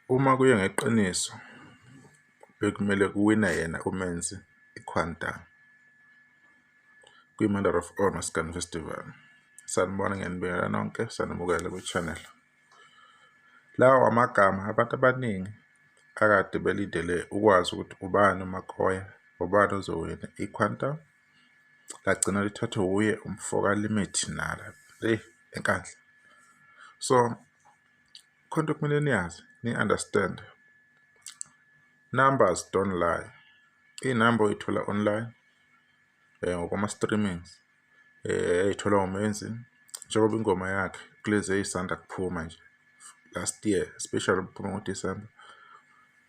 Uma kuye ngeqiniso bekumele kuwina yena umenzi iQuantum kwi-Mother of All Maskandi Festival. Sanibona, ngiyanibingelela nonke, sanibukela kwi-channel. Lawa amagama abantu abaningi akade belindele ukwazi ukuthi ubani uMakoya, ubani ozowina iQuantum. Lagcina lithathwe wuye umfoka Limit nala enkandla. So khona kumele niyazi, ni-understand, numbers don't lie. Iy'namba oyithola online ngokwama-streamings ey'thola umenzi njengoba ingoma yakhe kulezi ey'sanda kuphuma nje last year, especially kuphuma ngoDisemba.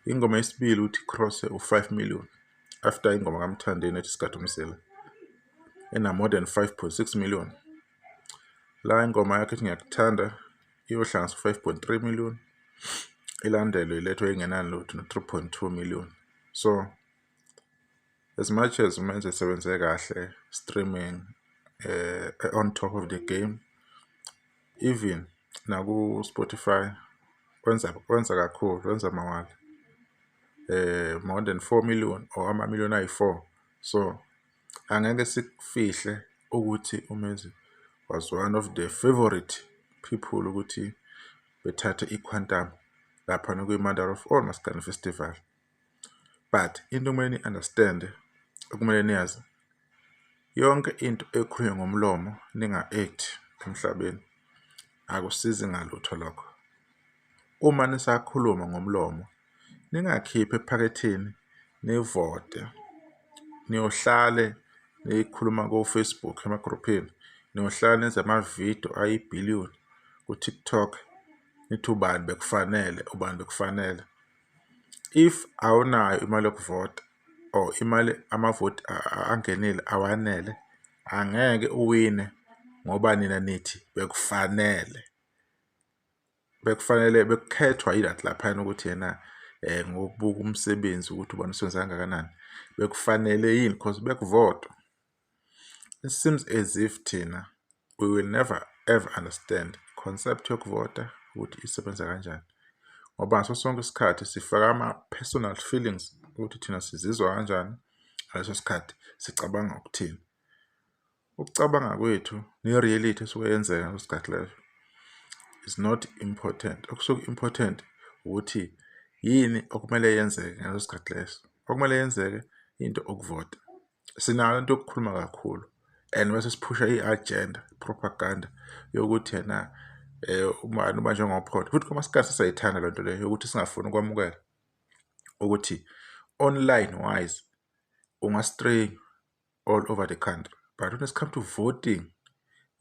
Ingoma yesibili ukuthi cross u-5 million after ingoma kaMthandeni ethi Sikade Umzila more than 5.6 million. La ingoma yakhe ethi Ngiyakuthanda iyohlanganisa 5.3 million, ilandelwe ilethwe ingenani lutho no-3.2 million. So as much as umenzi esebenze kahle streaming on top of the game, even naku Spotify wenza kakhulu, wenza mawala more than 4 million or ama-million ayi-4. So angeke sikufihle ukuthi umenzi was one of the favorite people ukuthi bethathe iQuantum lapha kwi-Mother of All Maskandi Festival. But into kumele ni-understand, okumele niyazi, yonke into ekhulunywa ngomlomo ninga-act emhlabeni akusizi ngalutho lokho. Uma nisakhuluma ngomlomo ningakhiphi ephaketheni nivote, niyohlale nikhuluma ko-Facebook emagroupini, niyohlala nenza amavidiyo ayi-billion ku-TikTok nithi ubani bekufanele, ubani bekufanele. If awunayo imali yokuvota or imali amavoti angenile awanele, angeke uwine ngoba nina nithi bekufanele. Bekufanele bekukhethwa yilathi laphana ukuthi yena ngokubuka umsebenzi ukuthi ubani usebenza kangakanani, bekufanele yini because bekuvota. It seems as if thina we will never ever understand concept yokuvota ukuthi isebenza kanjani, ngoba ngaso sonke isikhathi sifaka ama-personal feelings ukuthi thina sizizwa kanjani ngaleso sikhathi, sicabanga ukuthini. Ukucabanga kwethu ne-reality esuke yenzeka ngaleso sikhathi leso is not important. Okusuke important ukuthi yini okumele yenzeke ngaleso sikhathi leso. Okumele yenzeke into okuvota. Sinalo into yokukhuluma kakhulu and bese siphusha i-agenda, propaganda yokuthi yena ubani uba njengophondo. Futhi kumasikhathi sisayithanda lento leyo yokuthi singafuni ukwamukela ukuthi online wise ungastray all over the country, but when it's come to voting,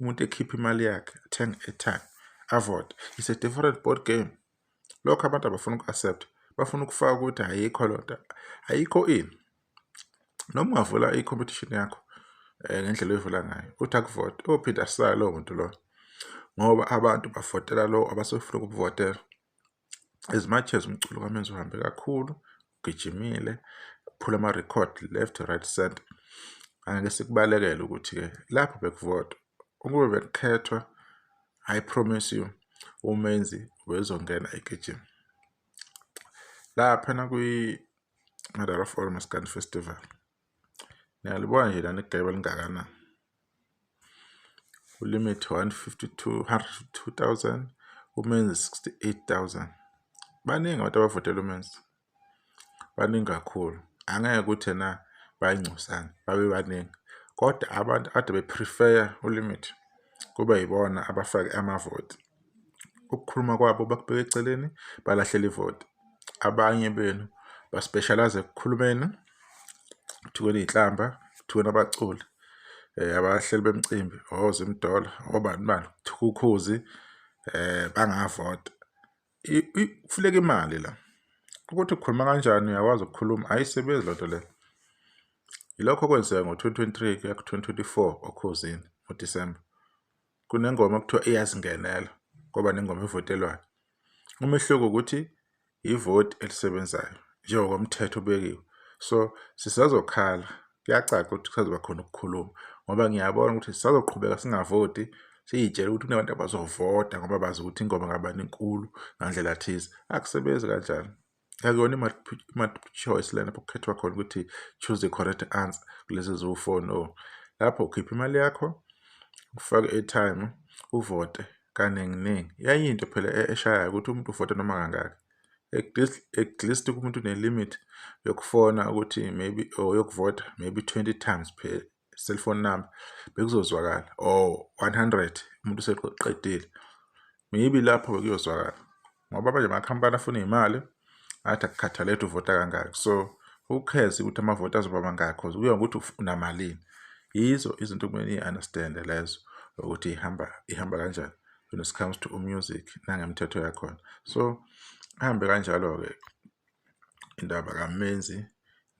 umuntu ekhipha imali yakhe athenga airtime avote, it's a different board game. Lokho abantu abafuna uku-accept, bafuna ukufaka ukuthi ayikho lonto, ayikho ini. Noma ungavula i-competition yakho ngendlela oyivula ngayo uthi akuvote, ophinda asala lowo muntu lo, ngoba abantu bavotela lo abasefuna ukuvotela. As much as umculo kaMenzi uhambe kakhulu, ugijimile, phula ama-record left right center, angeke sikubalekele ukuthi-ke lapho bekuvota ukube bekukhethwa, I promise you umenzi wezongena egijima. Lapha kwi-Mother of All Maskandi Festival niyalibona nje lana igebe lingakanani. Ulimit 152,000, umenzi 68,000. Baningi abantu abavotela umenzi, baningi kakhulu. Angeke ukuthi na bayingcosana, babe baningi, kodwa abantu ade beprefer ulimit kuba yibona abafake amavoti. Ukukhuluma kwabo bakubeka eceleni, balahlela ivoti. Abanye benu baspecialize ekukhulumeni, kuthukweni iy'nhlamba, kuthukweni abaculi, abahleli bemcimbi, oZimdola, obani bani, ukhuzi, bangavota. Kufuleka imali la. Ukuthi ukhuluma kanjani, uyakwazi ukukhuluma, ayisebenzi lonto le. Yilokho okwenzeka ngo-2023 kuya ku-2024 okhuzini ngoDisemba. Kunengoma okuthiwa iyazingenela ngoba nengoma evotelwayo. Umehluko ukuthi ivoti elisebenzayo njengokomthetho obekiwe. So sisazokhala, kuyacaca ukuthi kusazoba khona ukukhuluma ngoba ngiyabona ukuthi sisazoqhubeka singavoti, siyitshela ukuthi kunabantu abazovota ngoba bazi ukuthi ingoma ngabani inkulu ngandlela thize. Akusebenzi kanjalo. Akuyona i-multiple choice lena lapho kukhethwa khona ukuthi choose the correct answer kulezi eziwu-4 no. Lapho ukhipha imali yakho, ufake airtime, uvote kaningi. Yayinto phela eshayayo ukuthi umuntu uvote noma kangaki. At least umuntu une-limit yokufona ukuthi maybe or yokuvota maybe 20 times per cellphone number bekuzozwakala, or 100 umuntu seqedile, maybe lapho bekuyozwakala. Ngoba manje amakhampani afuna iy'mali athi akukhathalele uvota kangaki. So ukhezi ukuthi amavoti azoba mangakhi cause kuya ngokuthi unamalini. Yizo izinto okumele i-understand lezo ukuthi ihamba kanjani when it comes to music nangemithetho yakhona. So ahambe kanjalo-ke indaba kaMenzi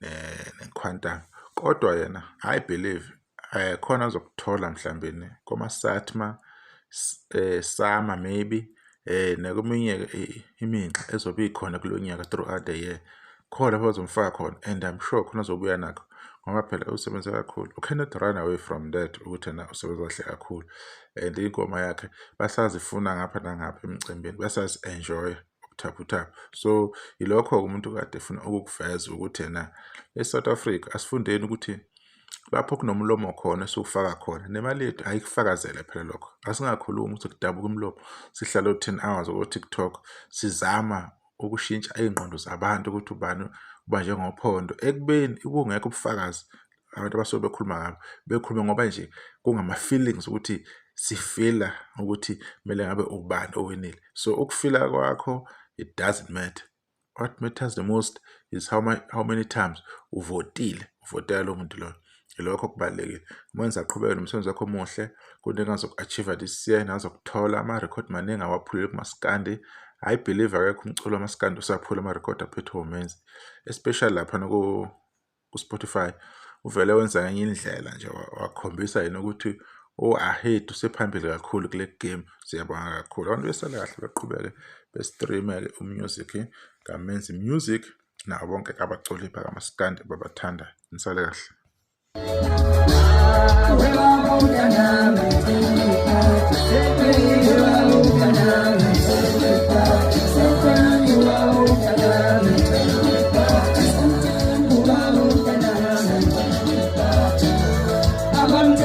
neQuantum. Kodwa yena I believe khona azokuthola mhlawumbe koma-SATMA, SAMA maybe nakuminye iminxa ezobe ikhona kulo nyaka throughout the year. Khona lapho bazomfaka khona and I'm sure khona azobuya nakho ngoba phela usebenza kakhulu. You cannot run away from that ukuthi na usebenza kahle kakhulu. And ingoma yakhe basazifuna ngapha nangapha emcimbini, basazi-enjoy ubuthaphuthaphu. So ilokho umuntu kade efuna ukukuveza ukuthi yena eSouth Africa asifundeni ukuthi lapho kunomlomo khona esiwufaka khona nemali yethu ayikufakazele phela lokho. Asingakhulumi ukuthi kudabuka umlomo sihlala 10 hours ku TikTok sizama ukushintsha iy'ngqondo zabantu ukuthi ubani uba njengophondo ekubeni kungekho ubufakazi abantu abasuke bekhuluma ngabo, bekhulume ngoba nje kungama-feelings ukuthi sifila ukuthi kumele ngabe ubani owinile. So ukufila kwakho it doesn't matter. What matters the most is how many times uvotela lo muntu loyo. Ilokho kubalulekile. Mwenza aqhubeke nomsebenzi wakho omuhle kuningi azoku-achieve this year nazokuthola ama-record maningi awaphulile kumaskandi. I believe akekho umculo wamaskandi usaphula ama-record aphethwe uMenzi, especially lapha ku-Spotify. Uvele wenza ngenye indlela nje wakhombisa yena ukuthi ahead usephambili kakhulu kule game. Siyabonga kakhulu abantu besale kahle beqhubeke bestreame umusic kaMenzi Music nabo bonke abaculi bakaMaskandi babathanda. Nisale kahle. Abang